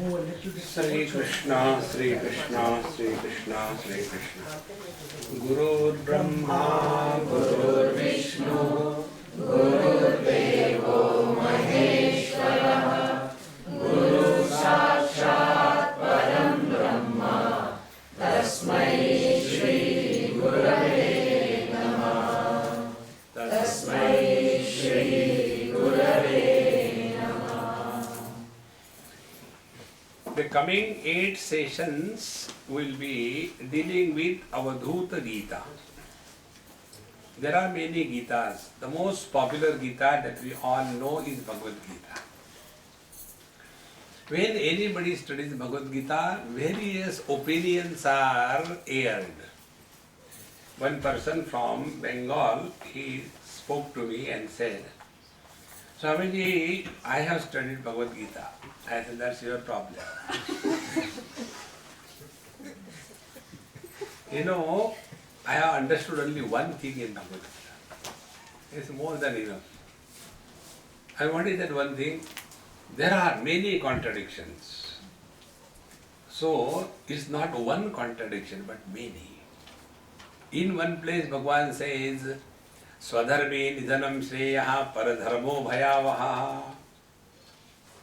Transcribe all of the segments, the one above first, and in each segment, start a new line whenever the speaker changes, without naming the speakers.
Sri Krishna, Sri Krishna, Sri Krishna, Sri Krishna. Guru Brahma, Guru Vishnu, Guru Devo Maheshwara, Guru Sakshat Param Brahma, Tasmai Shri Gurave Namah, Tasmai Shri Gurave Namah. The coming 8 sessions will be dealing with Avadhuta Gita. There are many Gitas. The most popular Gita that we all know is Bhagavad Gita. When anybody studies Bhagavad Gita, various opinions are aired. One person from Bengal, he spoke to me and said, Swamiji, I have studied Bhagavad Gita. I said, that's your problem. You know, I have understood only one thing in Bhagavad Gita. It's more than enough. And what is that one thing? There are many contradictions. So, it's not one contradiction, but many. In one place, Bhagavan says, Swadharme nidhanam shreyaha paradharmo bhayavaha.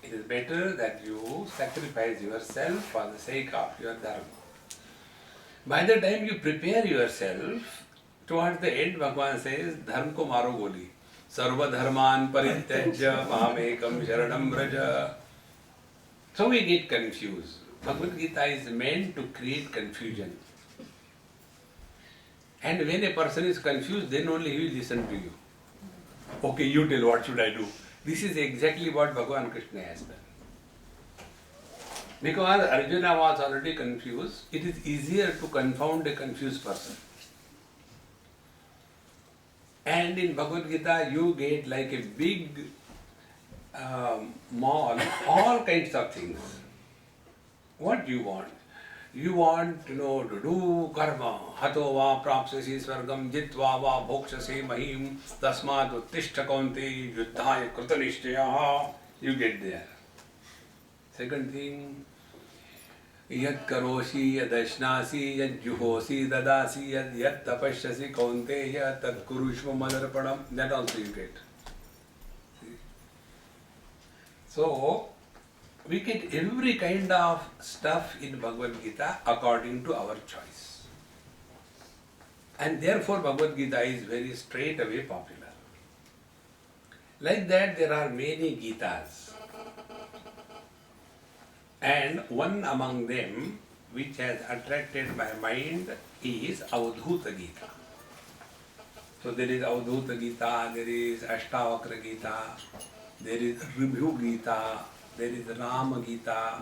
It is better that you sacrifice yourself for the sake of your dharma. By the time you prepare yourself, towards the end, Bhagavan says, Dharma ko maro goli. Sarva dharman parityajya mamekam sharanam vraja. So we get confused. Bhagavad Gita is meant to create confusion. And when a person is confused, then only he will listen to you. Okay, you tell what should I do. This is exactly what Bhagavan Krishna has done. Because Arjuna was already confused, it is easier to confound a confused person. And in Bhagavad Gita, you get like a big mall, all kinds of things. What do you want? You want to do karma. Hato va prapsasi swargam jitva va bhokshase mahim tasmad uttishta kaunte yuddhaya krutanishtayaha. You get there. Second thing, yad karoshi yad ashnasi yad juhosi dadasi yad tapashyasi kaunteya tad kurushva madarpanam. That also you get. See? So, we get every kind of stuff in Bhagavad Gita according to our choice. And therefore Bhagavad Gita is very straight away popular. Like that there are many Gitas. And one among them which has attracted my mind is Avadhuta Gita. So there is Avadhuta Gita, there is Ashtavakra Gita, there is Review Gita, there is Rama Gita.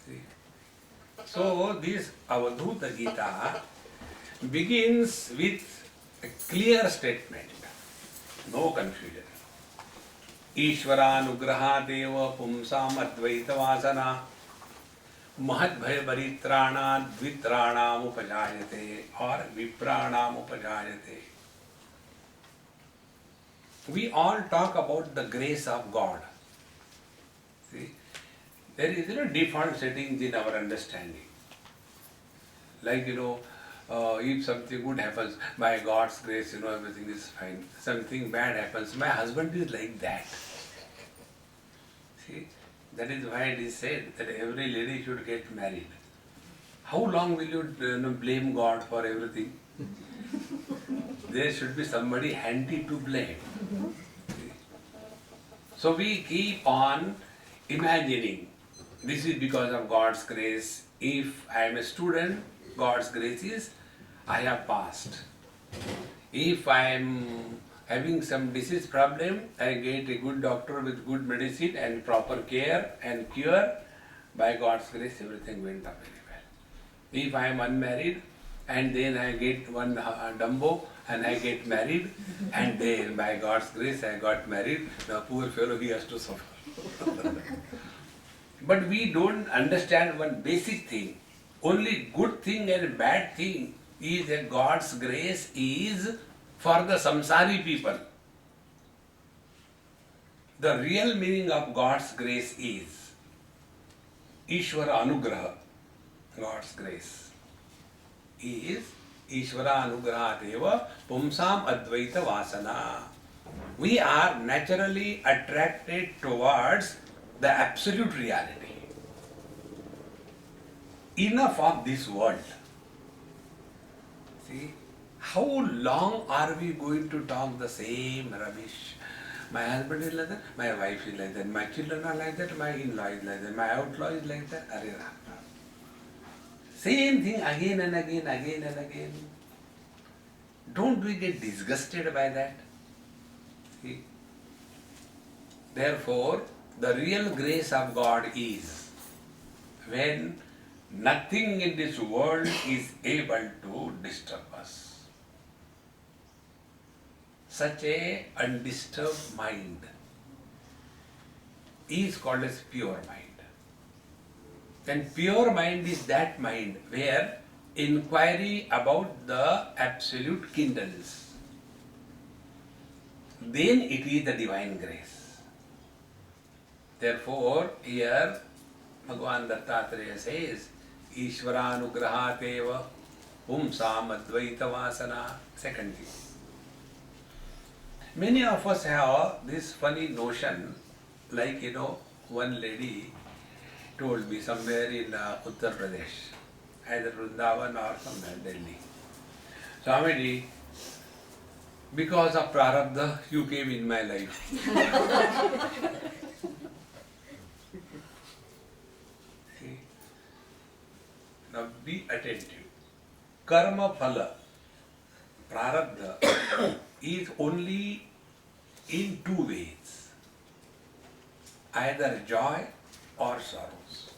See? So this Avadhuta Gita begins with a clear statement, no confusion. Ishvaranugraha deva pumsam advaita vasana mahadbhaya baritrana dvitranam upajayate or vipranam upajayate. We all talk about the grace of God. See, there is default settings in our understanding. Like if something good happens, by God's grace, everything is fine. Something bad happens, my husband is like that. See, that is why it is said that every lady should get married. How long will you blame God for everything? There should be somebody handy to blame. See? So we keep on imagining, this is because of God's grace. If I am a student, God's grace is, I have passed. If I am having some disease problem, I get a good doctor with good medicine and proper care and cure. By God's grace, everything went up very well. If I am unmarried, and then I get one Dumbo and I get married, and then by God's grace I got married, the poor fellow, he has to suffer. But we don't understand one basic thing. Only good thing and bad thing is that God's grace is for the samsari people. The real meaning of God's grace is Ishvara Anugraha, God's grace, is Ishvara Anugrahateva Pumsam Advaita Vasana. We are naturally attracted towards the absolute reality. Enough of this world. See, how long are we going to talk the same rubbish? My husband is like that, my wife is like that, my children are like that, my in-law is like that, my outlaw is like that. Same thing again and again, again and again. Don't we get disgusted by that? See? Therefore, the real grace of God is when nothing in this world is able to disturb us. Such a undisturbed mind is called as pure mind. And pure mind is that mind where inquiry about the absolute kindles. Then it is the divine grace. Therefore, here Bhagavan Dattatreya says, Ishvaranugrahateva Pumsam Advaita Vasana. Second thing. Many of us have this funny notion, like one lady told me somewhere in Uttar Pradesh, either Vrindavan or somewhere, Delhi. Swamiji, because of Prarabdha, you came in my life. See? Now be attentive. Karma phala, Prarabdha, is only in two ways, either joy or sorrows.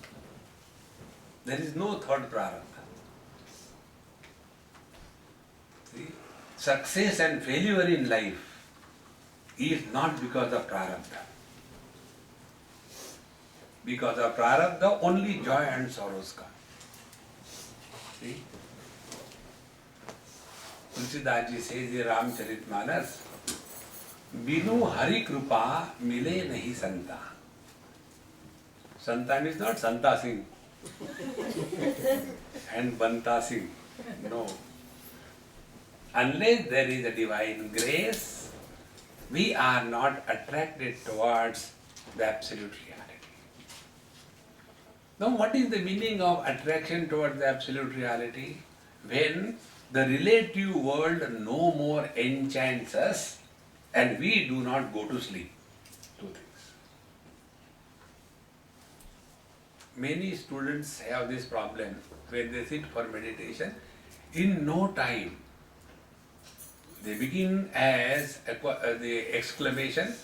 There is no third prarabdha. See? Success and failure in life is not because of prarabdha. Because of prarabdha, only joy and sorrows come. See? Tulsidas ji says in Ramcharitmanas, बिनु हरि कृपा मिले नहीं संता. Santa is not Santa Singh and Banta Singh. No. Unless there is a divine grace, we are not attracted towards the absolute reality. Now, what is the meaning of attraction towards the absolute reality? When the relative world no more enchants us and we do not go to sleep. Two things. Many students have this problem when they sit for meditation. In no time, they begin as the exclamation.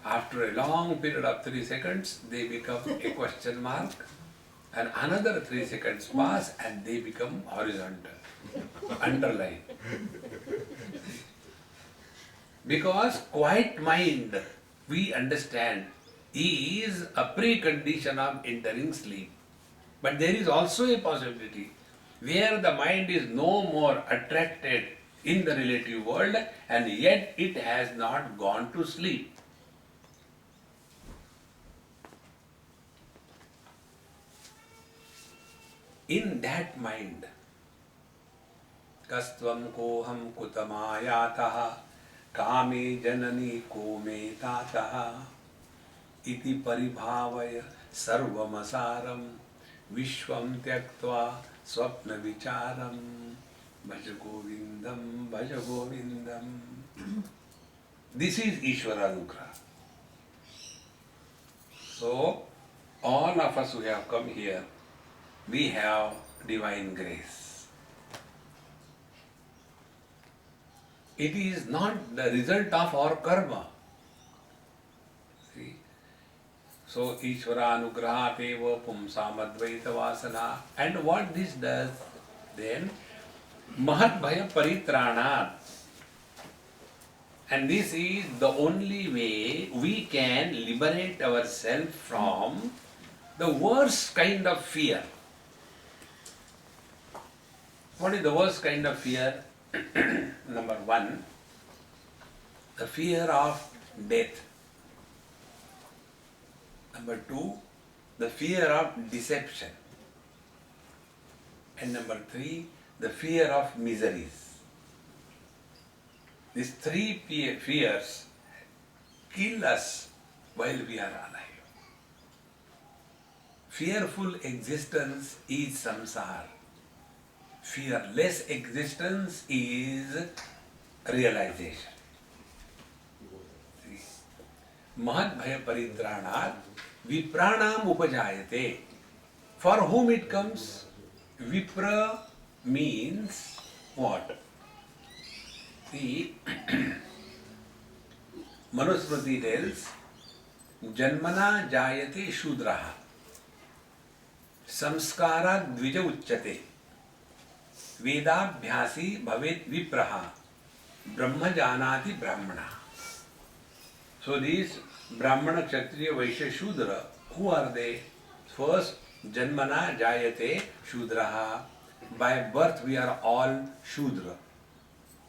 After a long period of 3 seconds, they become a question mark, and another 3 seconds pass and they become horizontal. Underline. Because quiet mind, we understand, is a precondition of entering sleep. But there is also a possibility where the mind is no more attracted in the relative world and yet it has not gone to sleep. In that mind, Kastvam koham kutamayataha kame janani kome tataha iti paribhavaya sarvamasaram vishvam tyaktva swapna vicharam bhaja govindam. This is Ishvara Anugraha. So, all of us who have come here, we have divine grace. It is not the result of our karma. See? So, Ishvara Anugrahateva Pumsam Advaita Vasana. And what this does then? Mahat Bhaya Paritranat. And this is the only way we can liberate ourselves from the worst kind of fear. What is the worst kind of fear? Number one, the fear of death. Number two, the fear of deception. And number 3, the fear of miseries. These 3 fears kill us while we are alive. Fearful existence is samsara. Fearless existence is realization. Mahad bhaya paritrāṇāt viprāṇāṃ upajāyate. For whom it comes? Vipra means what? See, Manusmriti tells, Janmana jayate shudraha, samskara dvija uchyate, vedabhyasi bhavet vipraha, brahma janati brahmana. So these Brahmana, Kshatriya, Vaishya, Shudra, who are they? First, Janmana jayate Shudraha. By birth we are all Shudra.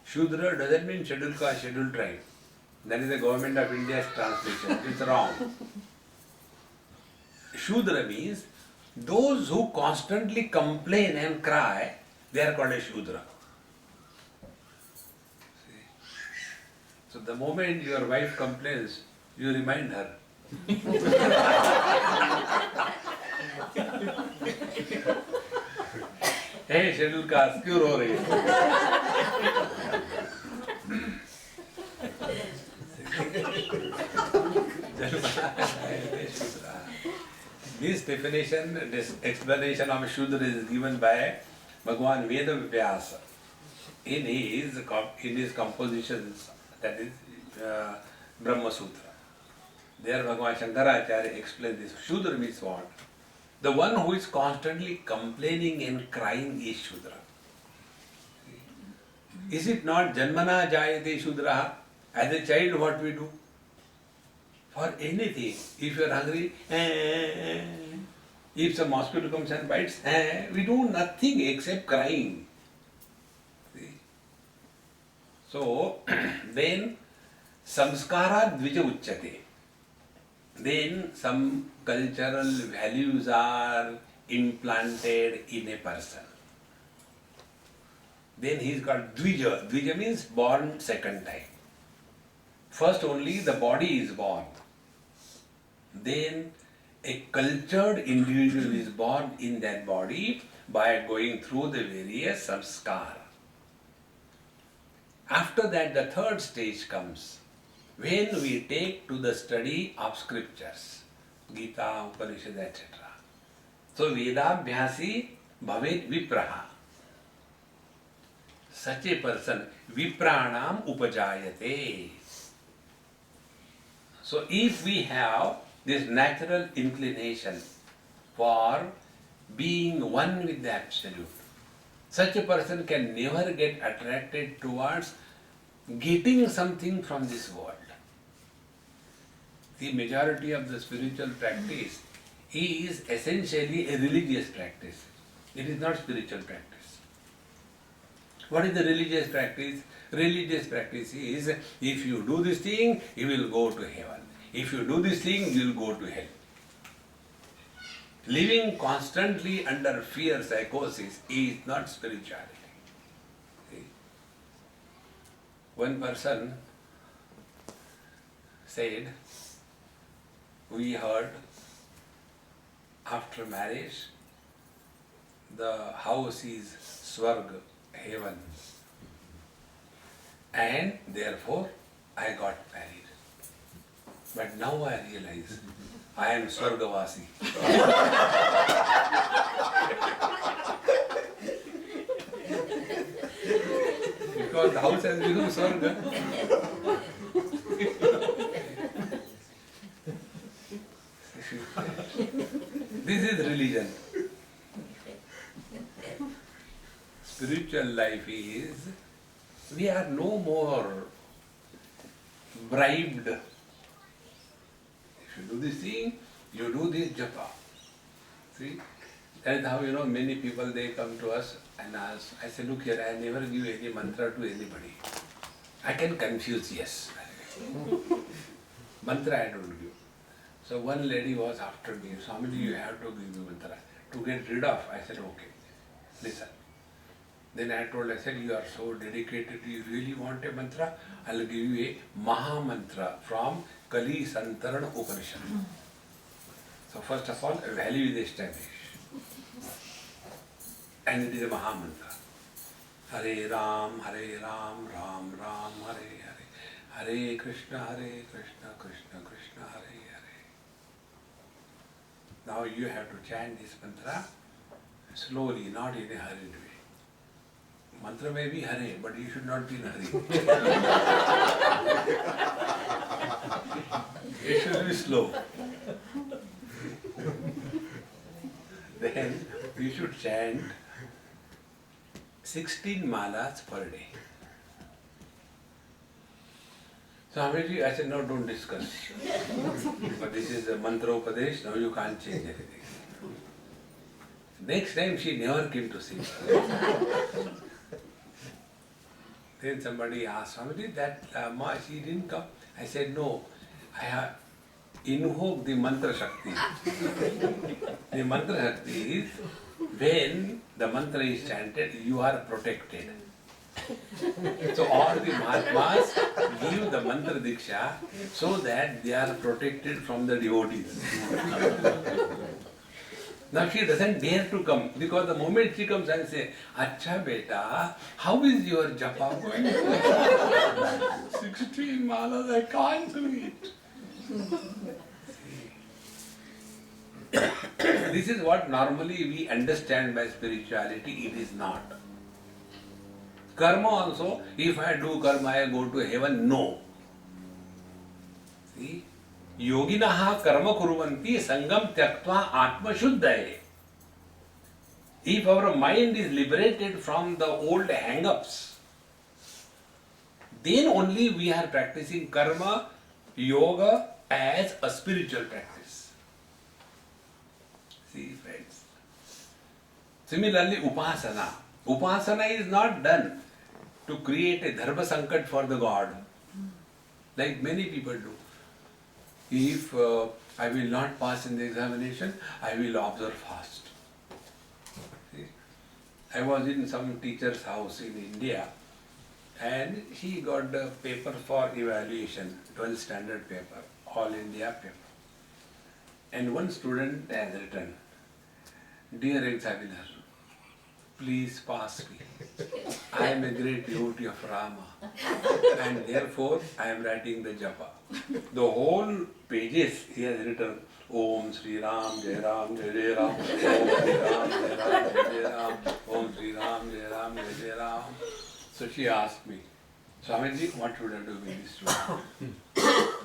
Shudra doesn't mean scheduled caste, scheduled tribe. That is the government of India's translation. It's wrong. Shudra means those who constantly complain and cry, they are called a Shudra. So the moment your wife complains, you remind her. Hey, scheduled caste, क्यों रो रही है? This definition, this explanation of Shudra is given by Bhagavan Vedavyasa in his compositions, that is Brahma Sutra. There Bhagavan Shankaracharya explains this. Shudra means what? The one who is constantly complaining and crying is Shudra. Is it not Janmana Jayate Shudraha? As a child, what we do? For anything, if you are hungry, if some mosquito comes and bites, we do nothing except crying. See? So, then samskara dvija uchyate. Then some cultural values are implanted in a person. Then he is called dvija. Dvija means born second time. First only the body is born. Then a cultured individual is born in that body by going through the various samskara. After that the third stage comes, when we take to the study of scriptures, Gita, Upanishad, etc. So Vedabhyasi bhavet vipraha. Such a person, viprāṇāṃ upajāyate. So if we have this natural inclination for being one with the Absolute, such a person can never get attracted towards getting something from this world. The majority of the spiritual practice is essentially a religious practice. It is not spiritual practice. What is the religious practice? Religious practice is, if you do this thing, you will go to heaven. If you do this thing, you will go to hell. Living constantly under fear psychosis is not spirituality. See? One person said, we heard after marriage, the house is Swarga, heaven. And therefore, I got married. But now I realize I am Swargavasi. Because the house has become Swarga. This is religion. Spiritual life is, we are no more bribed. If you do this thing, you do this japa. See? That is how, many people, they come to us and ask. I say, look here, I never give any mantra to anybody. I can confuse, yes. Mantra I don't give. So one lady was after me, Swamiji, you have to give me mantra to get rid of. I said, okay, listen. Then I told, I said, you are so dedicated, you really want a mantra? I'll give you a Maha Mantra from Kali Santarana Upanishad. So first of all, a value is established. And it is a Maha Mantra. Hare Ram, Ram Ram, Hare Hare. Hare Krishna, Krishna Krishna, Hare Hare. Now you have to chant this mantra slowly, not in a hurried way. Mantra may be Hare, but you should not be in a hurry. It should be slow. Then we should chant 16 malas per day. So Swamiji, I said, no, don't discuss. But this is a mantra upadesh, now you can't change anything. Next time she never came to see me. Then somebody asked, Swamiji, that she didn't come. I said, no, I have invoked the mantra shakti. The mantra shakti is, when the mantra is chanted, you are protected. So all the Mahatmas give the mantra diksha so that they are protected from the devotees. Now she doesn't dare to come, because the moment she comes and say, Acha beta, how is your japa going? 16 malas, I can't do it. This is what normally we understand by spirituality, it is not. Karma also, if I do karma, I go to heaven, no. See? Yoginaha karma kuruvanti sangam tyaktva atma shuddhaye. If our mind is liberated from the old hang-ups, then only we are practicing karma, yoga as a spiritual practice. See, friends. Similarly, upasana. Upasana is not done to create a dharma sankat for the God, like many people do. If I will not pass in the examination, I will observe fast. See? I was in some teacher's house in India, and he got the paper for evaluation, 12th standard paper, all India paper. And one student has written, Dear examiner, please pass me. I am a great devotee of Rama, and therefore I am writing the japa. The whole pages he has written, Om Sri Ram, Jai Ram, Jai Jai Ram, Om Sri Ram, Jai Ram, Jai Jai Ram, Om Sri Ram, Jai Ram, Jai Jai Ram. So she asked me, Swamiji, what should I do with this student?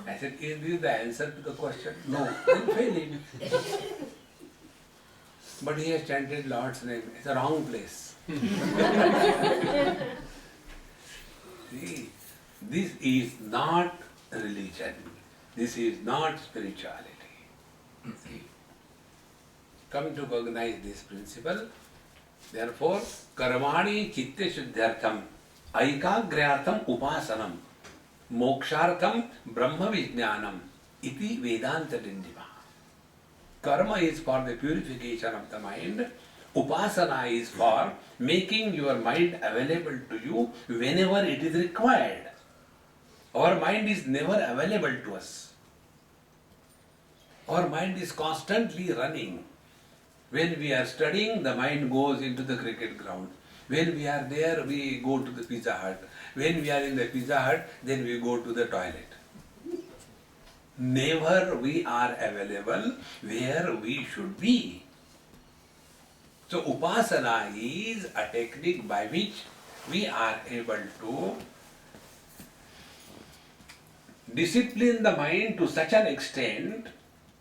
I said, is this the answer to the question? No, then fail him. But he has chanted Lord's name. It's a wrong place. See, this is not religion. This is not spirituality. See, come to recognize this principle. Therefore, karmani chitte shuddhyartham aikagryatham upasanam mokshartham brahma vijnanam iti vedanta dindima. Karma is for the purification of the mind. Upasana is for making your mind available to you whenever it is required. Our mind is never available to us. Our mind is constantly running. When we are studying, the mind goes into the cricket ground. When we are there, we go to the Pizza Hut. When we are in the Pizza Hut, then we go to the toilet. Never we are available where we should be. So upasana is a technique by which we are able to discipline the mind to such an extent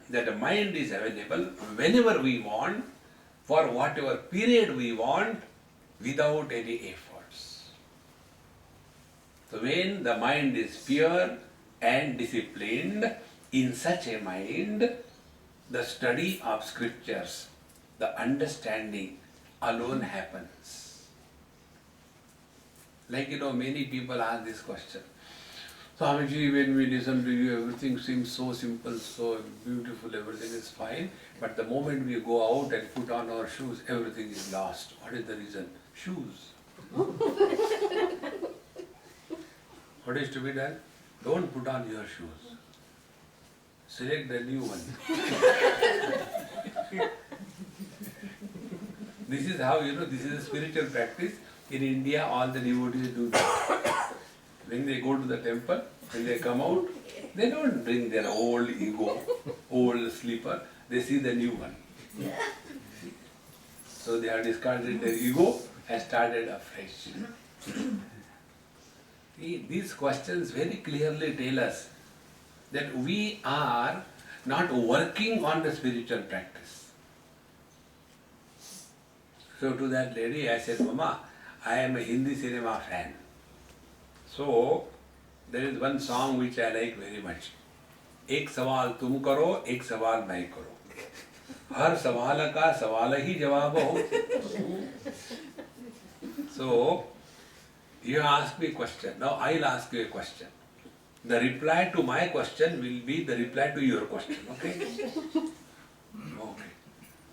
that the mind is available whenever we want, for whatever period we want, without any efforts. So when the mind is pure and disciplined, in such a mind, the study of scriptures, the understanding alone happens. Like, many people ask this question. Swamiji, when we listen to you, everything seems so simple, so beautiful, everything is fine. But the moment we go out and put on our shoes, everything is lost. What is the reason? Shoes. What is to be done? Don't put on your shoes. Select the new one. This is how, this is a spiritual practice. In India, all the devotees do that. When they go to the temple, when they come out, they don't bring their old ego, old sleeper. They see the new one. So they have discarded their ego and started afresh. See, these questions very clearly tell us that we are not working on the spiritual practice. So to that lady I said, Mama, I am a Hindi cinema fan. So there is one song which I like very much. एक सवाल तुम करो, एक सवाल मैं करो. हर सवाल का सवाल ही जवाब हो. So you ask me a question. Now I'll ask you a question. The reply to my question will be the reply to your question. Okay? Okay.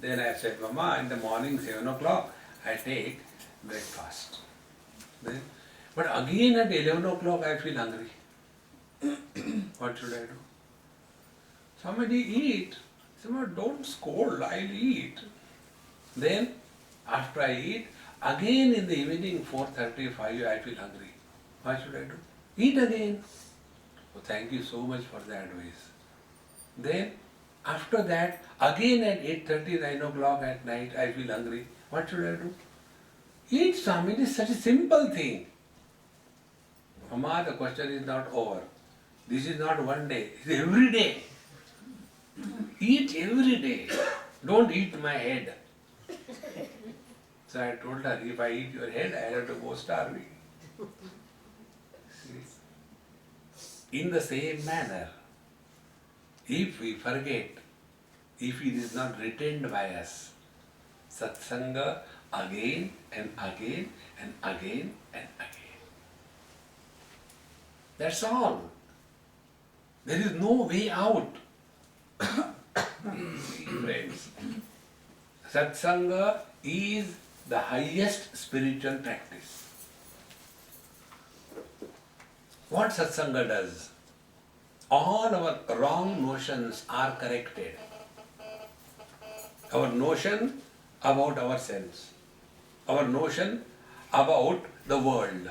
Then I said, Mama, in the morning 7 o'clock I take breakfast. Then, but again at 11 o'clock I feel hungry. What should I do? Somebody eat. Somebody don't scold, I'll eat. Then after I eat, again in the evening 4:35 I feel hungry. What should I do? Eat again. Oh, thank you so much for the advice. Then after that, again at 8:30, 9 o'clock at night I feel hungry. What should I do? Eat some. It is such a simple thing. Mama, the question is not over. This is not one day. It is every day. Eat every day. Don't eat my head. So I told her, if I eat your head, I have to go starving. In the same manner, if we forget, if it is not retained by us, satsanga again and again and again and again. That's all. There is no way out. Friends, satsanga is the highest spiritual practice. What satsanga does? All our wrong notions are corrected. Our notion about ourselves, our notion about the world,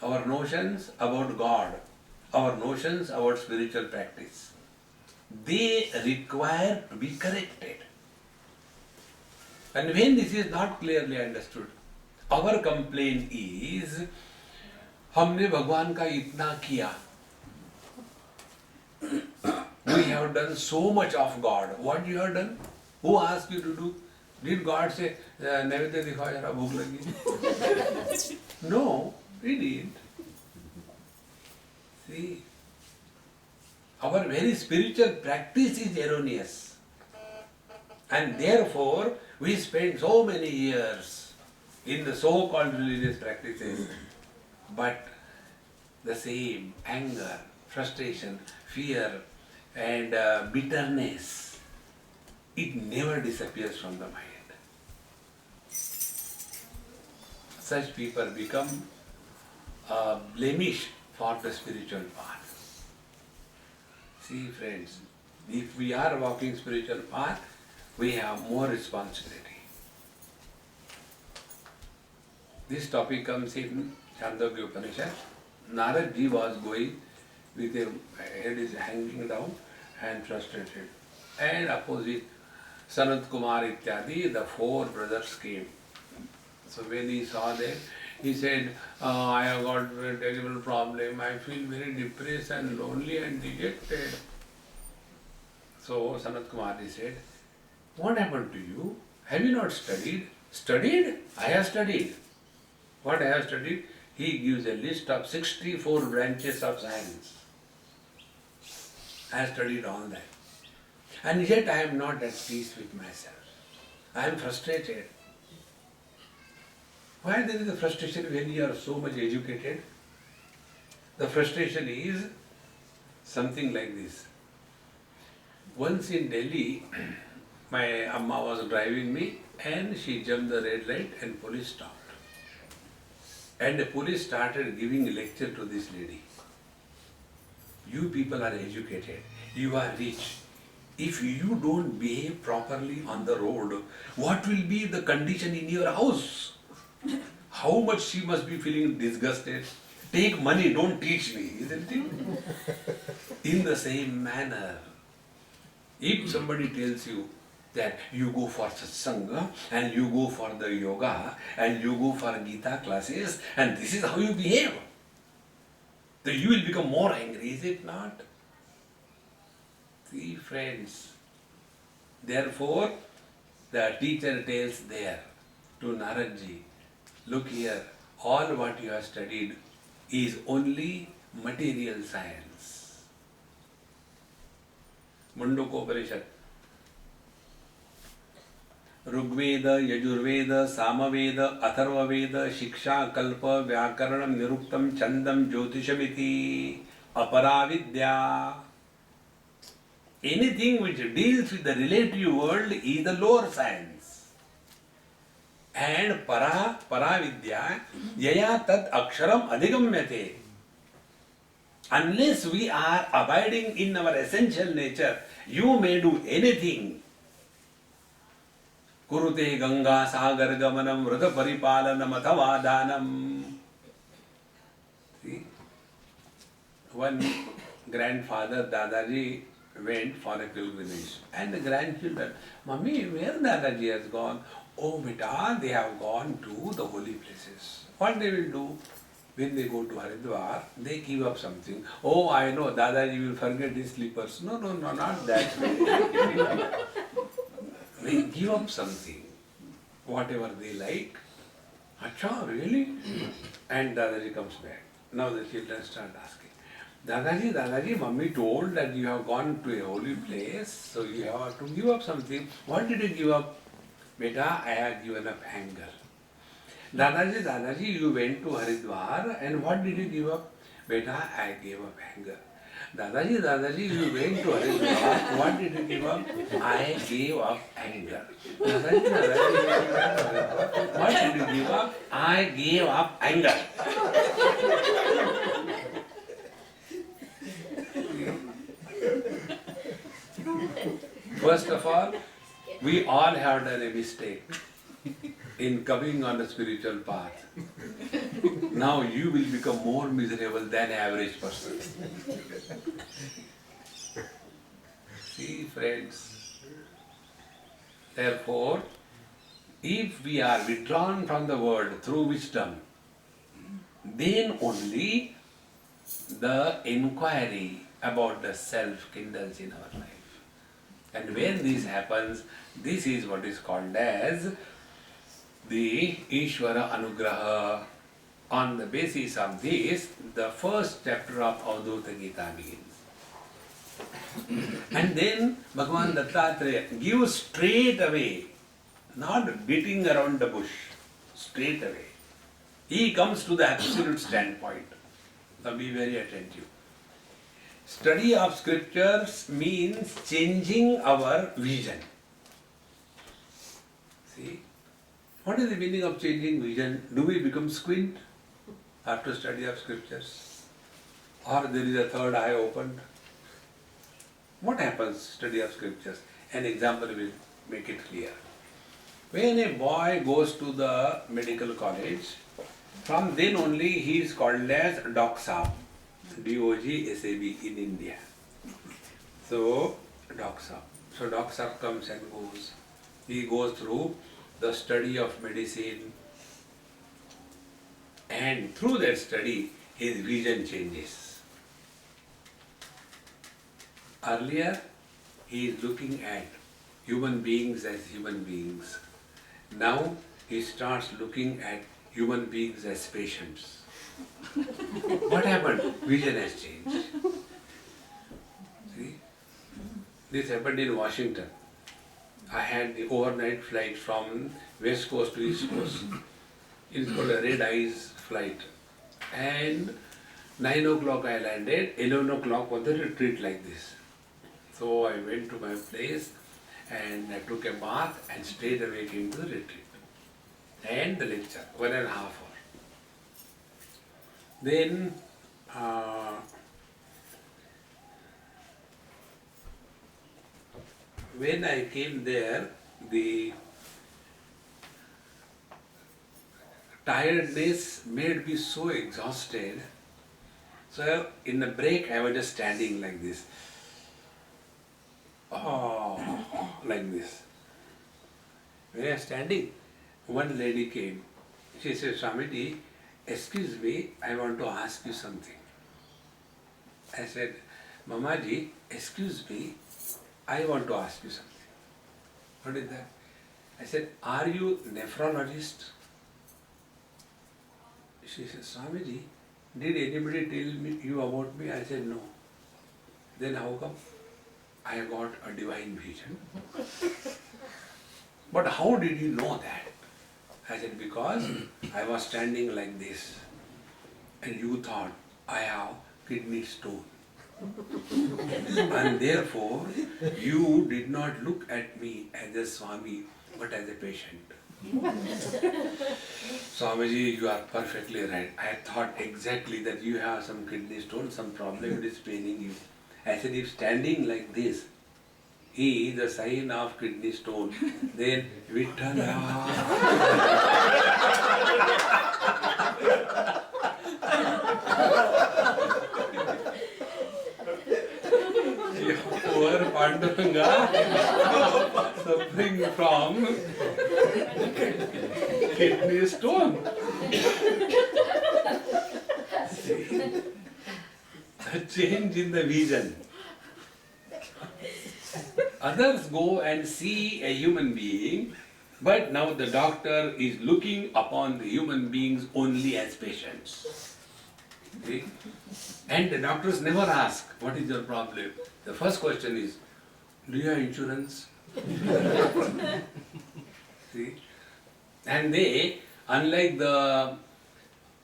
our notions about God, our notions about spiritual practice, they require to be corrected. And when this is not clearly understood, our complaint is, हमने भगवान का इतना किया. We have done so much of God. What you have done? Who asked you to do? Did God say, नैवेद्य दिखाओ जरा भूख लगी? No, He didn't. See, our very spiritual practice is erroneous. And therefore, we spend so many years in the so-called religious practices, but the same anger, frustration, fear and bitterness, it never disappears from the mind. Such people become a blemish for the spiritual path. See friends, if we are walking spiritual path, we have more responsibility. This topic comes in Chandogya Upanishad. Narad ji was going with his head is hanging down and frustrated. And opposite Sanat Kumar Ityadi, the four brothers came. So when he saw them, he said, I have got a terrible problem. I feel very depressed and lonely and dejected. So Sanat Kumar ji said, what happened to you? Have you not studied? Studied? I have studied. What I have studied? He gives a list of 64 branches of science. I have studied all that. And yet I am not at peace with myself. I am frustrated. Why there is a frustration when you are so much educated? The frustration is something like this. Once in Delhi, my Amma was driving me and she jumped the red light and police stopped. And the police started giving a lecture to this lady. You people are educated, you are rich. If you don't behave properly on the road, what will be the condition in your house? How much she must be feeling disgusted. Take money, don't teach me, isn't it? In the same manner, if somebody tells you that you go for satsanga and you go for the yoga and you go for Gita classes and this is how you behave, then you will become more angry, is it not? See, friends, therefore the teacher tells there to Naradji, look here, all what you have studied is only material science. Mundokoparishad. Rigveda Yajurveda Samaveda Atharvaveda शिक्षा कल्प व्याकरणम निरुक्तम छंदम ज्योतिषमिति अपरा विद्या. Anything which deals with the relative world is the lower science. And para vidya yaya tat aksharam adhigamyate. Unless we are abiding in our essential nature, you may do anything. Kurute Ganga Sagar Gamanam Vrata Paripalanam Athava Danam. See, one grandfather Dadaji went for a pilgrimage and the grandchildren, Mummy, where Dadaji has gone? Oh beta, they have gone to the holy places. What they will do? When they go to Haridwar, they give up something. Oh, I know, Dadaji will forget his slippers. No, not that way. They give up something, whatever they like. Acha, really? And Dadaji comes back. Now the children start asking, Dadaji, Mummy told that you have gone to a holy place, so you have to give up something. What did you give up? Beta, I have given up anger. Dadaji, you went to Haridwar and what did you give up? Beta, I gave up anger. Dadaji, you went to Haridwar, what did you give up? I gave up anger. Dadaji, what did you give up? I gave up anger. First of all, we all have done a mistake in coming on a spiritual path. Now you will become more miserable than average person. See, friends, therefore, if we are withdrawn from the world through wisdom, then only the inquiry about the self kindles in our life. And when this happens, this is what is called as the Ishvara Anugraha. On the basis of this, the first chapter of Avadhuta Gita begins. And then Bhagavan Dattatreya gives straight away, not beating around the bush, straight away. He comes to the absolute standpoint. Now be very attentive. Study of scriptures means changing our vision. See? What is the meaning of changing vision? Do we become squint after study of scriptures? Or there is a third eye opened? What happens study of scriptures? An example will make it clear. When a boy goes to the medical college, from then only he is called as Dogsab, D-O-G-S-A-B in India. So, Dogsab. So Dogsab comes and goes. He goes through the study of medicine, and through that study his vision changes. Earlier he is looking at human beings as human beings. Now he starts looking at human beings as patients. What happened? Vision has changed. See? This happened in Washington. I had the overnight flight from West Coast to East Coast. It's called a red eyes flight. And 9 o'clock I landed, 11 o'clock was the retreat like this. So I went to my place and I took a bath and straight away came to the retreat. And the lecture, 1.5 hours. Then when I came there, the tiredness made me so exhausted. So in the break, I was just standing like this. Oh, like this. When I was standing, one lady came. She said, Swamiji, excuse me, I want to ask you something. I said, Mamaji, excuse me, I want to ask you something. What is that? I said, are you nephrologist? She said, Swamiji, did anybody tell you about me? I said, no. Then how come? I got a divine vision. But how did you know that? I said, because I was standing like this and you thought I have kidney stone. And therefore, you did not look at me as a Swami, but as a patient. Swamiji, you are perfectly right. I thought exactly that you have some kidney stone, some problem it is paining you. I said, if standing like this is a sign of kidney stone, then Vithala. Poor Panduranga suffering from kidney stone. See, a change in the vision. Others go and see a human being, but now the doctor is looking upon the human beings only as patients. See? And the doctors never ask, what is your problem? The first question is, do you have insurance? See? And they, unlike the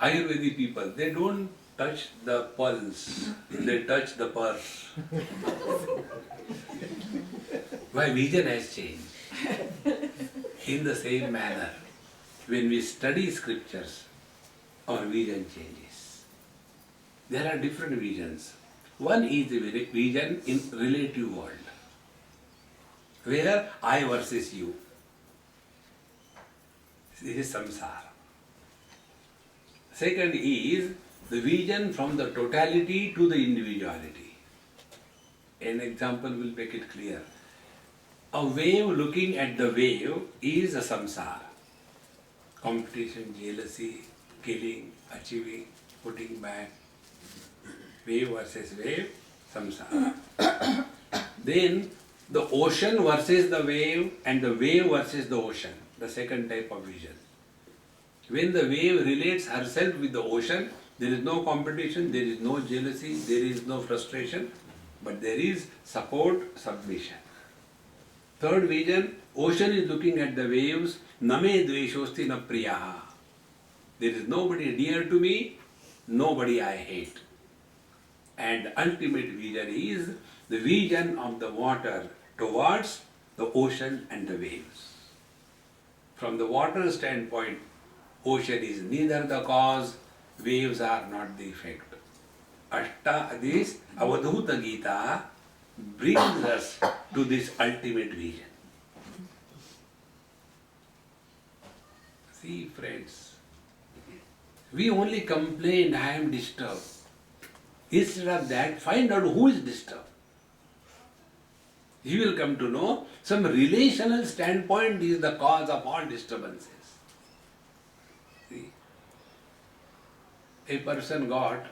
Ayurvedic people, they don't touch the pulse, they touch the purse. My vision has changed. In the same manner, when we study scriptures, our vision changes. There are different visions. One is the vision in relative world, where I versus you. This is samsara. Second is the vision from the totality to the individuality. An example will make it clear. A wave looking at the wave is a samsara. Competition, jealousy, killing, achieving, putting back. Wave versus wave, samsara. Then the ocean versus the wave and the wave versus the ocean, the second type of vision. When the wave relates herself with the ocean, there is no competition, there is no jealousy, there is no frustration, but there is support, submission. Third vision, ocean is looking at the waves, name dveshosti na priyaha. There is nobody dear to me, nobody I hate. And ultimate vision is the vision of the water towards the ocean and the waves. From the water standpoint, ocean is neither the cause, waves are not the effect. This Avadhuta Gita brings us to this ultimate vision. See, friends, we only complain, I am disturbed. Instead of that, find out who is disturbed. You will come to know some relational standpoint is the cause of all disturbances. See, a person got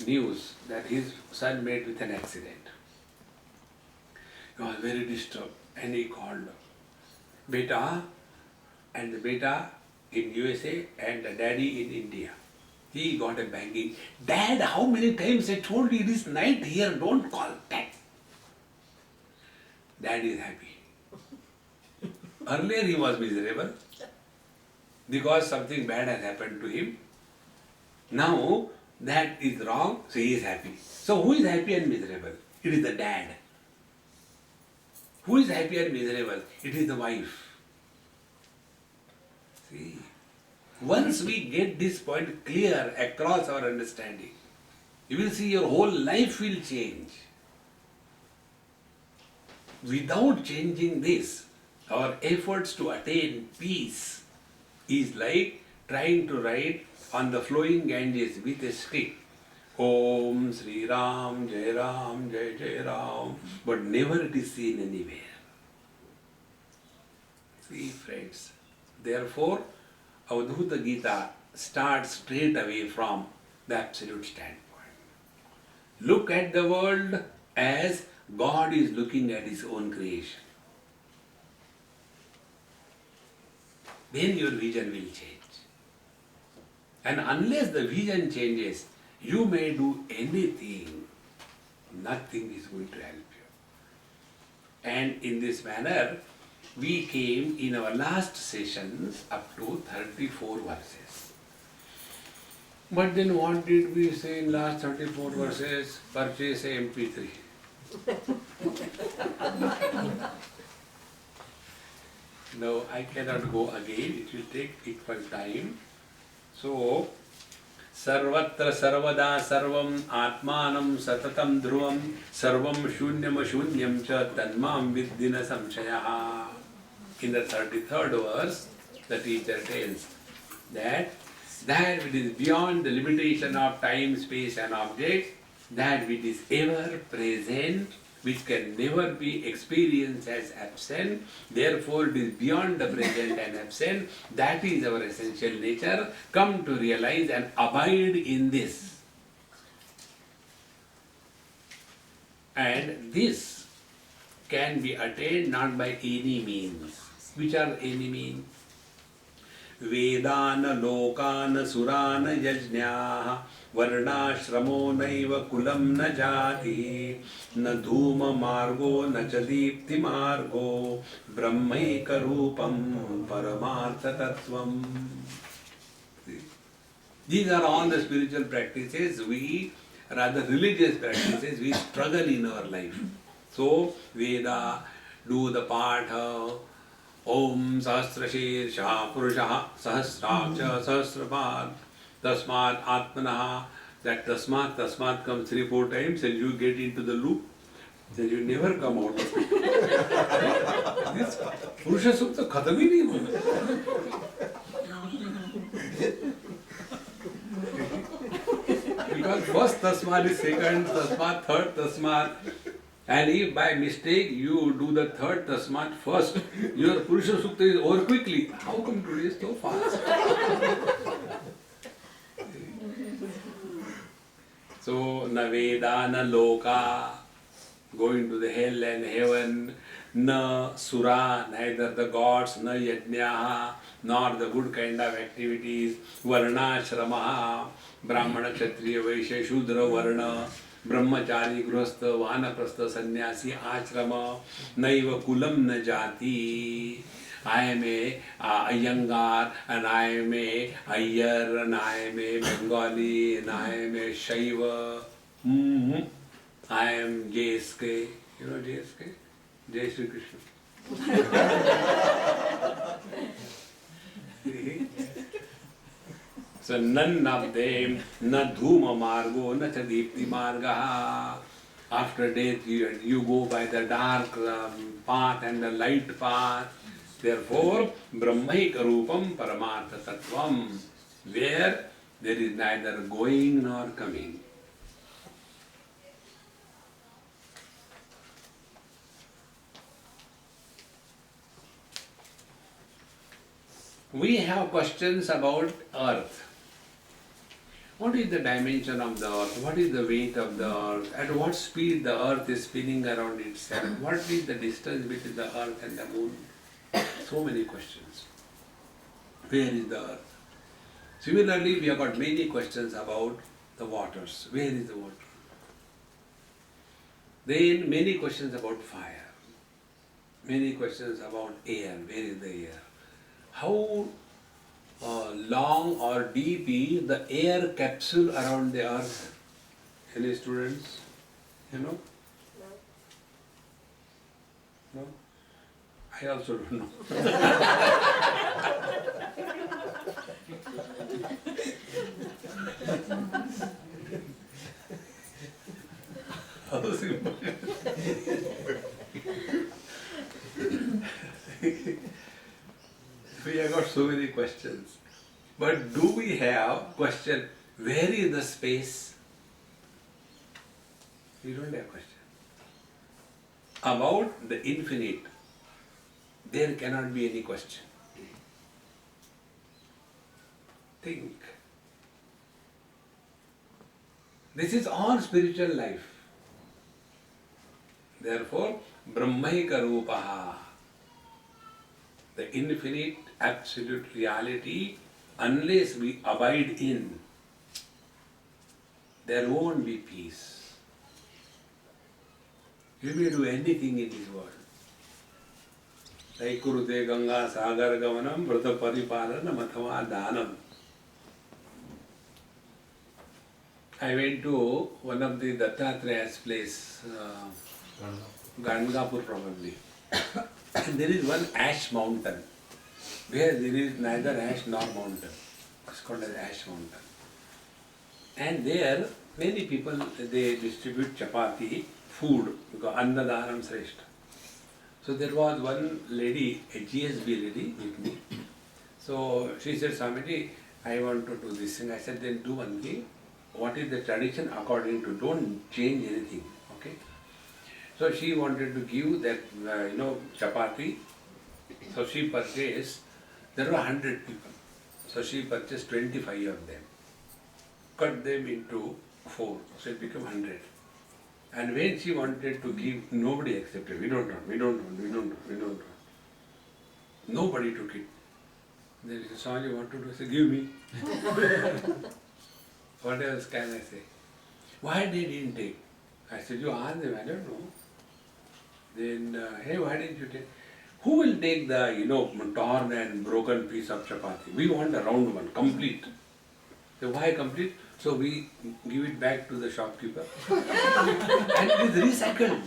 news that his son met with an accident. He was very disturbed and he called Beta, and the Beta in USA and the daddy in India. He got a banging. Dad, how many times I told you it is night here, don't call. Dad. Dad is happy. Earlier he was miserable because something bad has happened to him. Now that is wrong, so he is happy. So who is happy and miserable? It is the dad. Who is happy and miserable? It is the wife. See, once we get this point clear across our understanding, you will see your whole life will change. Without changing this, our efforts to attain peace is like trying to ride on the flowing Ganges with a stick. Om Sri Ram, Jai Jai Ram, but never it is seen anywhere. See, friends, therefore, Avadhuta Gita starts straight away from the absolute standpoint. Look at the world as God is looking at His own creation. Then your vision will change. And unless the vision changes, you may do anything, nothing is going to help you. And in this manner, we came in our last sessions up to 34 verses. But then what did we say in last 34 verses? Purchase a MP3. No, I cannot go again, it will take equal time. So, Sarvatra Sarvada Sarvam Atmanam Satatam Dhruvam Sarvam Shunyam Shunyam Cha Tanmam Viddhina Samshayaha. In the 33rd verse, the teacher tells that which is beyond the limitation of time, space and objects, that which is ever present, which can never be experienced as absent, therefore it is beyond the present and absent, that is our essential nature. Come to realize and abide in this. And this can be attained not by any means. Which are any means? Vedana lokana surana yajnyaha varnashramo naiva kulam na jati na dhuma margo na cha deepti margo brahmaika rupam paramartha tattvam. These are all the spiritual practices, rather religious practices, we struggle in our life. So, Veda, do the Patha, Om Sahasrashirsha Purushaha Sahasraksha Sahasrapad Tasmat Atmanaha. That Tasmat comes 3-4 times and you get into the loop, then you never come out of it. This Purusha Sukta khatam hi nahi hota. Because first Tasmat is second, Tasmat third, Tasmat. And if by mistake you do the third Tasmat first, your Purusha Sukta is over quickly. How come today is so fast? So, na Veda, na Loka, going to the hell and heaven, na Sura, neither the gods, na Yajnaha, nor the good kind of activities, Varna, Shramaha, Brahmana, Kshatriya, Vaishya, Shudra, Varna, Brahmachari, Grihastha, Vanaprastha, Sannyasi, Ashrama, Naiva Kulam na Jati. I am a Iyengar, and I am a Iyer, and I am a Bengali, and I am a Shaiva. I am JSK. You know JSK? Jai Shri Krishna. So none of them, na dhuma margo, na cha deepti marga. After death you go by the dark path and the light path. Therefore, Brahmaika Rupam Paramartha Tattvam, where there is neither going nor coming. We have questions about earth. What is the dimension of the earth? What is the weight of the earth? At what speed the earth is spinning around itself? What is the distance between the earth and the moon? So many questions. Where is the earth? Similarly, we have got many questions about the waters. Where is the water? Then many questions about fire. Many questions about air. Where is the air? How long or deep is the air capsule around the earth? Any students? You know? No? I also don't know. How simple. We have got so many questions. But do we have question, where is the space? We don't have question. About the infinite, there cannot be any question. Think. This is all spiritual life. Therefore, Brahmaika Rupaha, the infinite absolute reality, unless we abide in, there won't be peace. You may do anything in this world. Like Kurute Ganga Sagar Gavanam Vrata Paripalanam Athava Dhanam. I went to one of the Dattatraya's place, Gangapur probably. And there is one ash mountain, where there is neither ash nor mountain. It's called as ash mountain. And there, many people, they distribute chapati, food, because Annadaram Sreshta. So there was one lady, a GSB lady with me. So she said, Swamiji, I want to do this thing. I said, then do one thing. What is the tradition according to, don't change anything, okay? So she wanted to give that, chapati. So she purchased, there were 100 people. So she purchased 25 of them. Cut them into 4, so it became 100. And when she wanted to give, nobody accepted. We don't want. Nobody took it. Then she said, Swami, what to do? I said, give me. What else can I say? Why they didn't take? I said, you ask them, I don't know. Then, hey, why didn't you take? Who will take the, torn and broken piece of chapati? We want a round one, complete. So why complete? So we give it back to the shopkeeper. And it is recycled.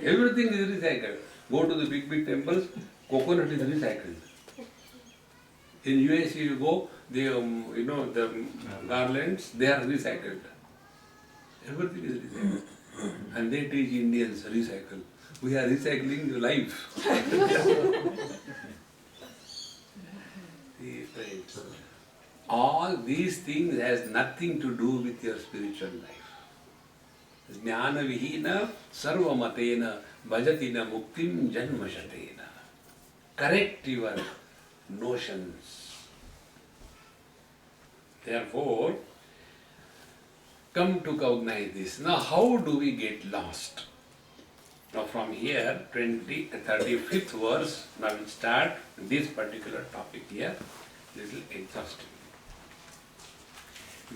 Everything is recycled. Go to the big temples, coconut is recycled. In US you go, the garlands, they are recycled. Everything is recycled. And they teach Indians recycle. We are recycling life. See, friends, all these things has nothing to do with your spiritual life. Jnana vihina sarva matena bhajatina muktim janma shatena. Correct your notions. Therefore, come to cognize this. Now, how do we get lost? Now, from here, 35th verse, now we'll start this particular topic here, little exhaustive.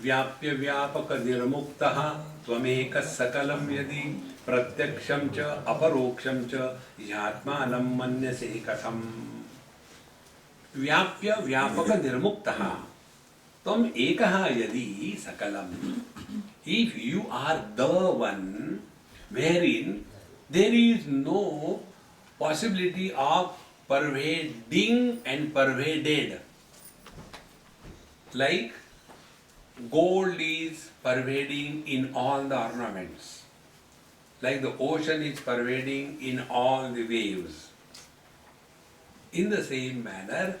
Vyapya vyapaka nirmuktaha tvameka sakalam yadi pratyaksham cha aparoksham cha yatmanam manyase katham. Vyapya vyapaka nirmuktaha tvam ekaha yadi sakalam. If you are the one wherein there is no possibility of pervading and pervaded, like gold is pervading in all the ornaments, like the ocean is pervading in all the waves. In the same manner,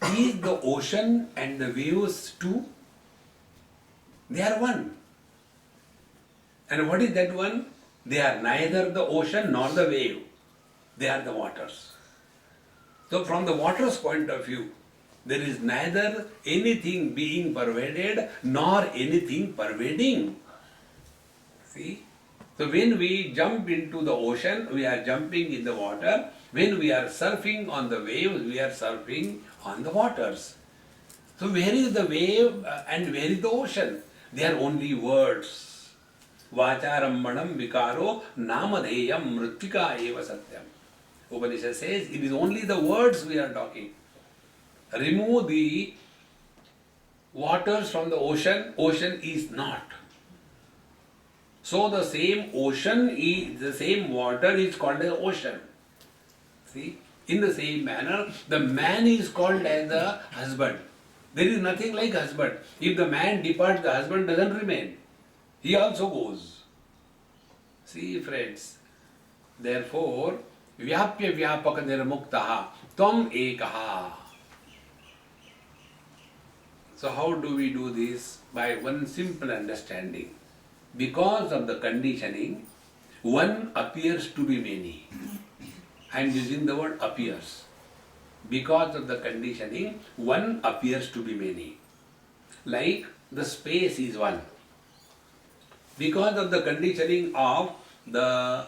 is the ocean and the waves too? They are one. And what is that one? They are neither the ocean nor the wave. They are the waters. So from the water's point of view, there is neither anything being pervaded nor anything pervading. See? So when we jump into the ocean, we are jumping in the water. When we are surfing on the waves, we are surfing on the waters. So where is the wave and where is the ocean? They are only words. Vacharammanam vikaro namadheyam mritika eva satyam. Upanishad says it is only the words we are talking. Remove the waters from the ocean, ocean is not. So the same ocean is, the same water is called as ocean. See? In the same manner, the man is called as the husband. There is nothing like husband. If the man departs, the husband doesn't remain. He also goes. See friends, therefore, vyapya vyapaka nirmuktaha tvam ekaha. So how do we do this? By one simple understanding. Because of the conditioning, one appears to be many. I am using the word appears. Because of the conditioning, one appears to be many. Like the space is one. Because of the conditioning of the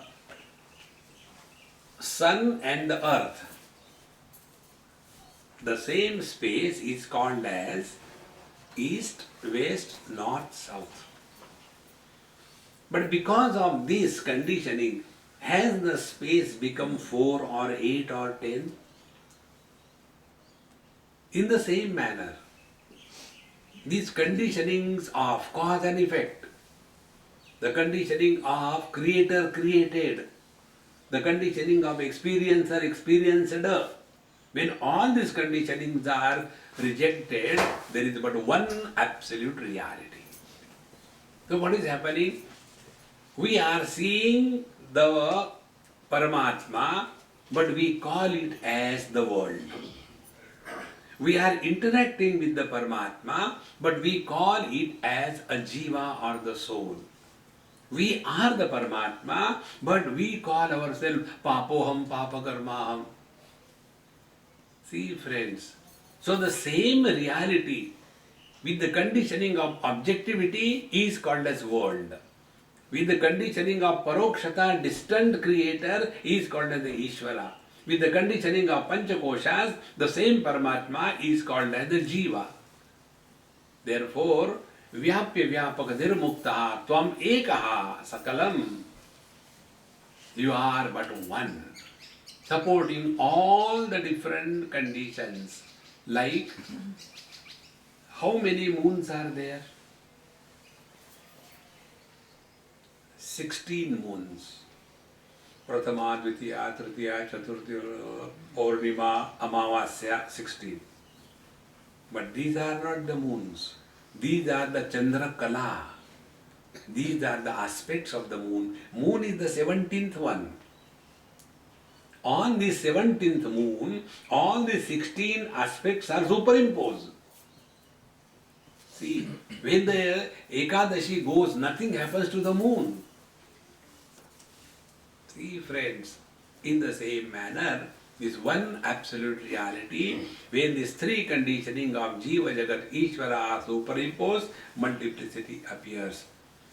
sun and the earth, the same space is called as east, west, north, south. But because of this conditioning, has the space become 4 or 8 or 10? In the same manner, these conditionings of cause and effect, the conditioning of creator created, the conditioning of experiencer experienced, when all these conditionings are rejected, there is but one absolute reality. So what is happening? We are seeing the Paramatma, but we call it as the world. We are interacting with the Paramatma, but we call it as a jiva or the soul. We are the Paramatma, but we call ourselves papoham, papakarmaham. See friends, so the same reality with the conditioning of objectivity is called as world. With the conditioning of parokshata, distant creator, is called as the Ishvara. With the conditioning of panchakoshas, the same Paramatma is called as the Jiva. Therefore, vyapya vyapaka nirmuktaha tvam ekaha sakalam. You are but one, supporting all the different conditions. Like, how many moons are there? 16 moons. Prathama, Dvitiya, Tritiya, Chaturthiya, Purnima, Amavasya, 16. But these are not the moons. These are the Chandra Kala. These are the aspects of the moon. Moon is the 17th one. On the 17th moon, all the 16 aspects are superimposed. See, when the Ekadashi goes, nothing happens to the moon. See friends, in the same manner, this one absolute reality, when these three conditioning of Jiva, Jagat, Ishvara are superimposed, multiplicity appears.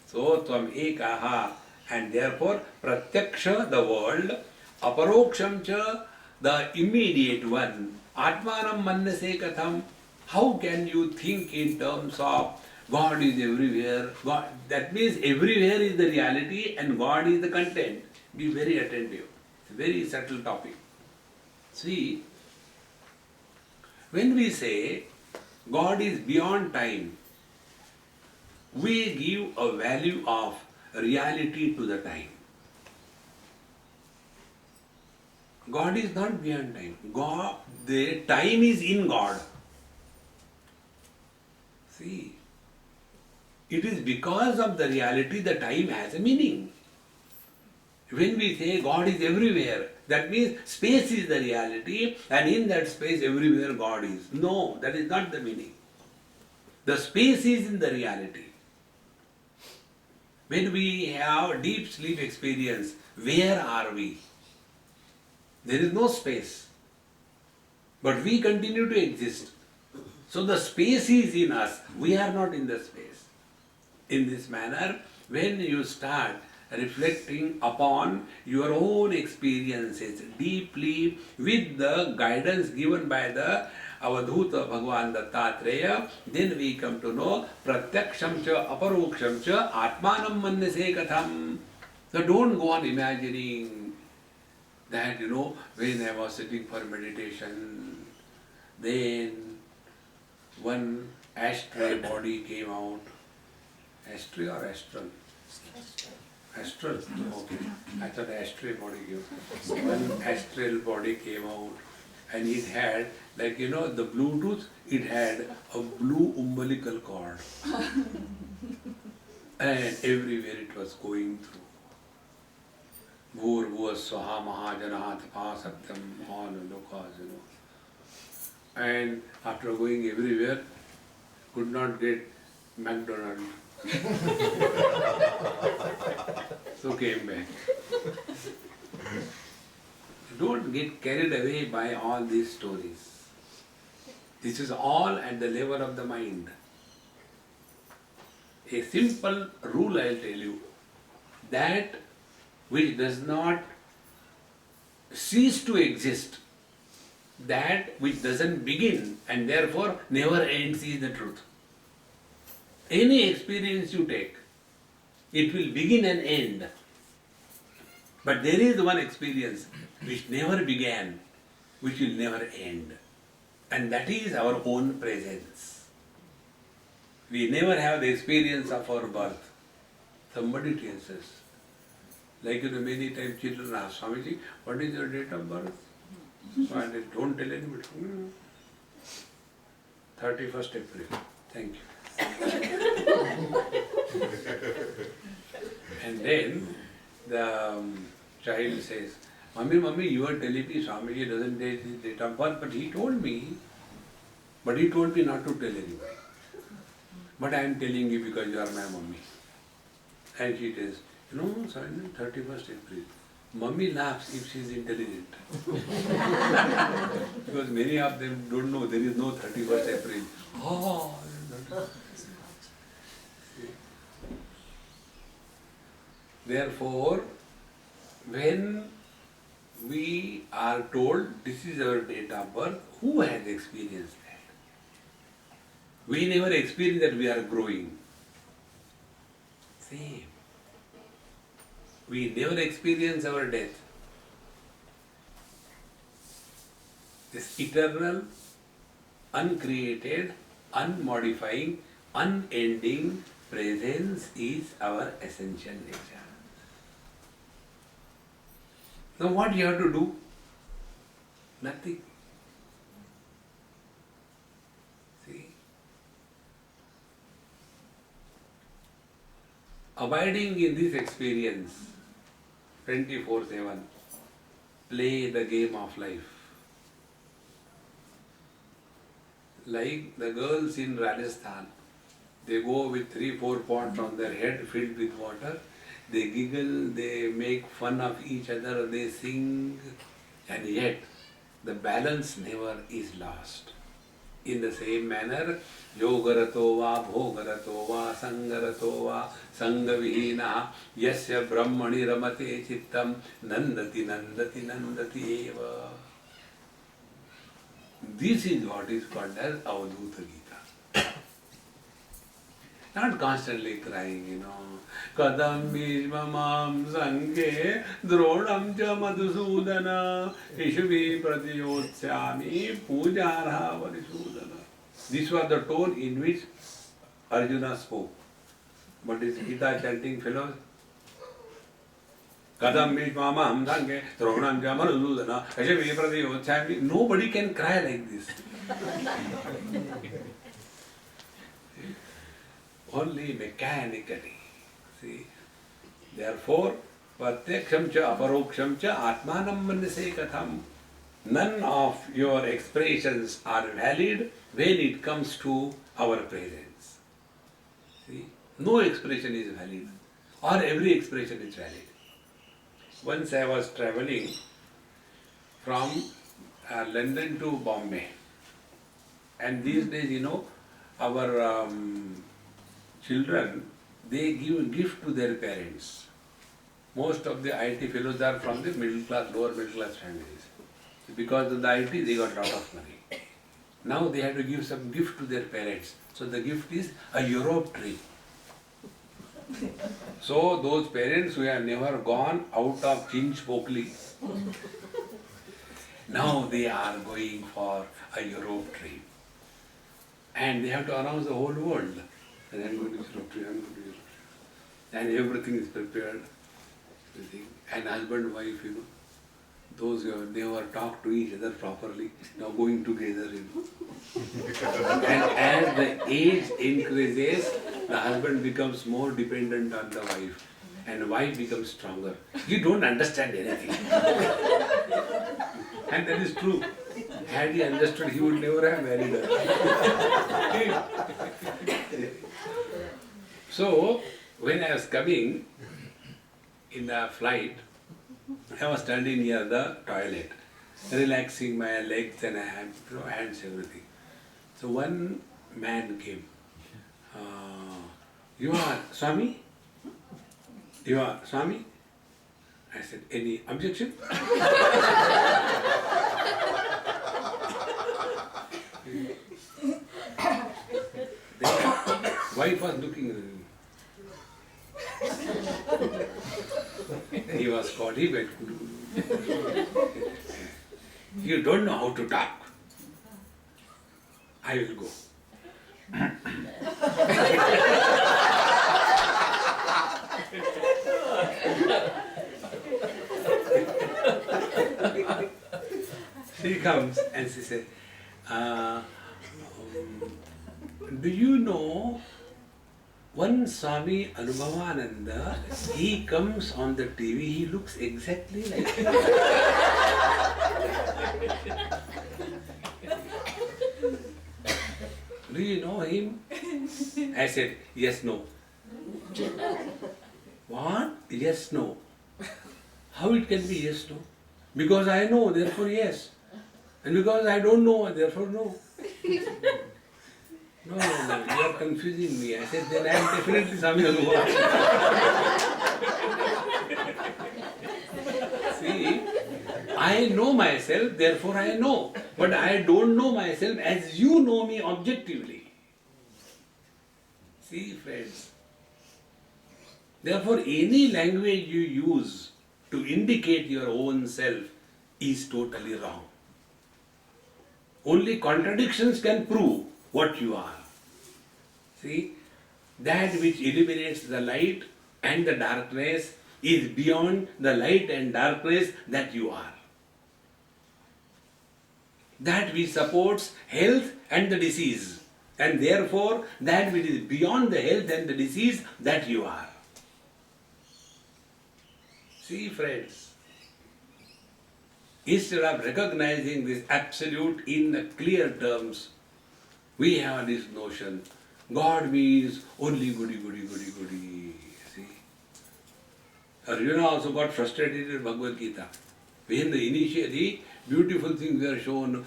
So, tvam ekaha, and therefore, pratyaksha, the world, aparoksham cha, the immediate one, atmanam mannase katham. How can you think in terms of God is everywhere? God, that means everywhere is the reality and God is the content. Be very attentive. It's a very subtle topic. See, when we say God is beyond time, we give a value of reality to the time. God is not beyond time. God, the time is in God. See, it is because of the reality the time has a meaning. When we say God is everywhere, that means space is the reality and in that space everywhere God is. No, that is not the meaning. The space is in the reality. When we have deep sleep experience, where are we? There is no space. But we continue to exist. So the space is in us. We are not in the space. In this manner, when you start reflecting upon your own experiences deeply with the guidance given by the Avadhuta Bhagavan Dattatreya, then we come to know pratyaksham cha aparoksham cha atmanam mannase katham. So don't go on imagining. that, when I was sitting for meditation, then one astray body came out. Astray or astral? Astral. Okay. I thought astray body came out. One astral body came out, and it had, like, the Bluetooth, it had a blue umbilical cord. And everywhere it was going through. Bhur Swaha Mahajanaha Tapa Satyam, all lokas, And after going everywhere, could not get McDonald's. So came back. Don't get carried away by all these stories. This is all at the level of the mind. A simple rule I'll tell you, that which does not cease to exist, that which doesn't begin and therefore never ends is the truth. Any experience you take, it will begin and end. But there is one experience which never began, which will never end. And that is our own presence. We never have the experience of our birth. Somebody tells us. Like, many times children ask, Swamiji, what is your date of birth? So I said, don't tell anybody. 31st April. Thank you. And then the child says, Mummy, you are telling me Swamiji doesn't tell his date of birth, but he told me not to tell anybody. But I am telling you because you are my mummy. And she says, 31st April. Mummy laughs if she is intelligent. Because many of them don't know there is no 31st April. Oh, therefore, when we are told this is our date of birth, who has experienced that? We never experience that we are growing. Same. We never experience our death. This eternal, uncreated, unmodifying, unending presence is our essential nature. Now what you have to do? Nothing. See? Abiding in this experience 24/7, play the game of life. Like the girls in Rajasthan, they go with 3-4 pots on their head filled with water, they giggle, they make fun of each other, they sing, and yet the balance never is lost. In the same manner, yogarato va bhogarato va sangarato va sangavihina yasya brahmani ramate chittam nandati nandati nandati eva. This is what is called as Avadhuta Gita. Not constantly crying, Kadam bhishmamam sanghe dronam cha madhusudana ishvi pratiyotsyami pujarha varisudana. This was the tone in which Arjuna spoke. But is Gita chanting fellows? Kadam bhishmamam sanghe dronam cha madhusudana ishvi pratiyotsyami. Nobody can cry like this. Only mechanically. See? Therefore, pratyaksham cha aparoksham cha atmanam manase katham. None of your expressions are valid when it comes to our presence. See? No expression is valid, or every expression is valid. Once I was traveling from London to Bombay, and these days, our children, they give a gift to their parents. Most of the IT fellows are from the middle class, lower middle class families. Because of the IT, they got a lot of money. Now they have to give some gift to their parents. So the gift is a Europe trip. So those parents who have never gone out of Chinchpokli Now they are going for a Europe trip. And they have to announce the whole world. And I'm going to Europe trip, I'm going to Europe trip. And everything is prepared. And husband, wife, those who have never talked to each other properly, now going together, And as the age increases, the husband becomes more dependent on the wife. And wife becomes stronger. You don't understand anything. And that is true. Had he understood, he would never have married her. So, when I was coming in the flight, I was standing near the toilet, relaxing my legs and hands, everything. So one man came. You are Swami? You are Swami? I said, any objection? The wife was looking at him. He was caught, he went. You don't know how to talk. I will go. She comes and she said, do you know one Swami Anubhavananda, he comes on the TV, he looks exactly like him. Do you know him? I said, yes, no. What? Yes, no. How it can be yes, no? Because I know, therefore yes. And because I don't know, therefore no. No, you are confusing me. I said, then I am definitely Swami Anubhavananda. See, I know myself, therefore I know. But I don't know myself as you know me objectively. See, friends. Therefore, any language you use to indicate your own self is totally wrong. Only contradictions can prove what you are. See, that which illuminates the light and the darkness is beyond the light and darkness that you are. That which supports health and the disease, and therefore that which is beyond the health and the disease that you are. See, friends, instead of recognizing this absolute in the clear terms, we have this notion, God means only goody, goody, goody, goody. See? Arjuna also got frustrated in Bhagavad Gita. When initially beautiful things were shown,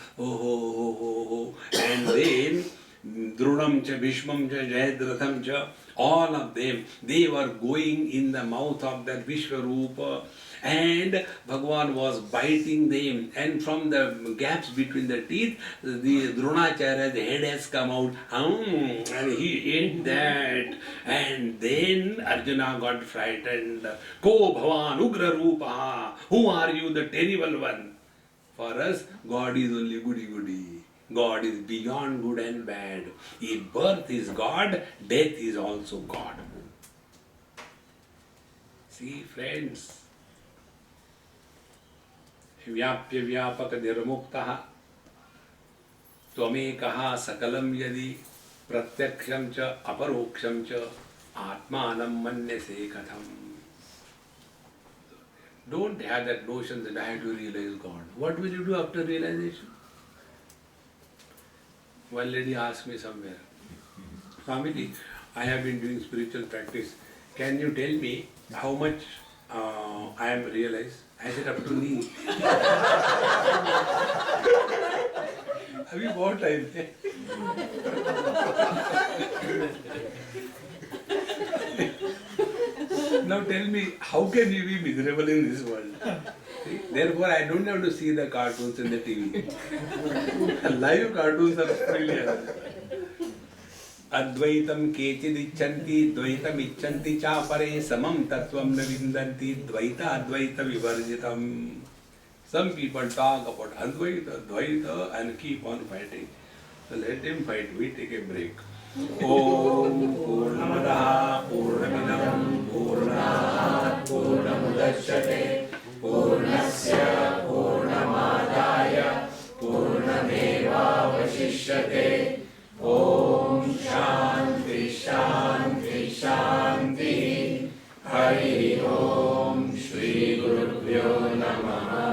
and then Dronam cha, Bhishmam cha, Jayadratham cha, all of them, they were going in the mouth of that Vishwarupa, and Bhagavan was biting them, and from the gaps between the teeth, the Dronacharya's head has come out, and he ate that, and then Arjuna got frightened. Ko Bhavan Ugra Rupa, who are you, the terrible one? For us, God is only goody goody. God is beyond good and bad. If birth is God, death is also God. See, friends, व्याप्य व्यापक निर्मुक्तः त्वमेकः सकलं यदि प्रत्यक्षं च अपरोक्षं च आत्मानं मन्यसे कथम्. Don't have that notion that I have to realize God. What will you do after realization? One lady asked me somewhere, Swamiji, I have been doing spiritual practice. Can you tell me how much I am realized? I said, up to knee. अभी बहुत time है. Now tell me, how can you be miserable in this world? See? Therefore, I don't have to see the cartoons in the TV. Live cartoons are brilliant. Advaitam kechid icchanti, dvaitam icchanti cha pare, samam tattvam na vindanti, dvaita advaita vivarjitam. Some people talk about Advaita, Dvaita and keep on fighting. So let them fight, we take a break. Om Purnamada Purnamidam Purnat Purnamudachyate Purnasya Purnamadaya Purnameva Vashishyate. Om Shanti Shanti Shanti. Hari Om Shri Gurubhyo Namaha.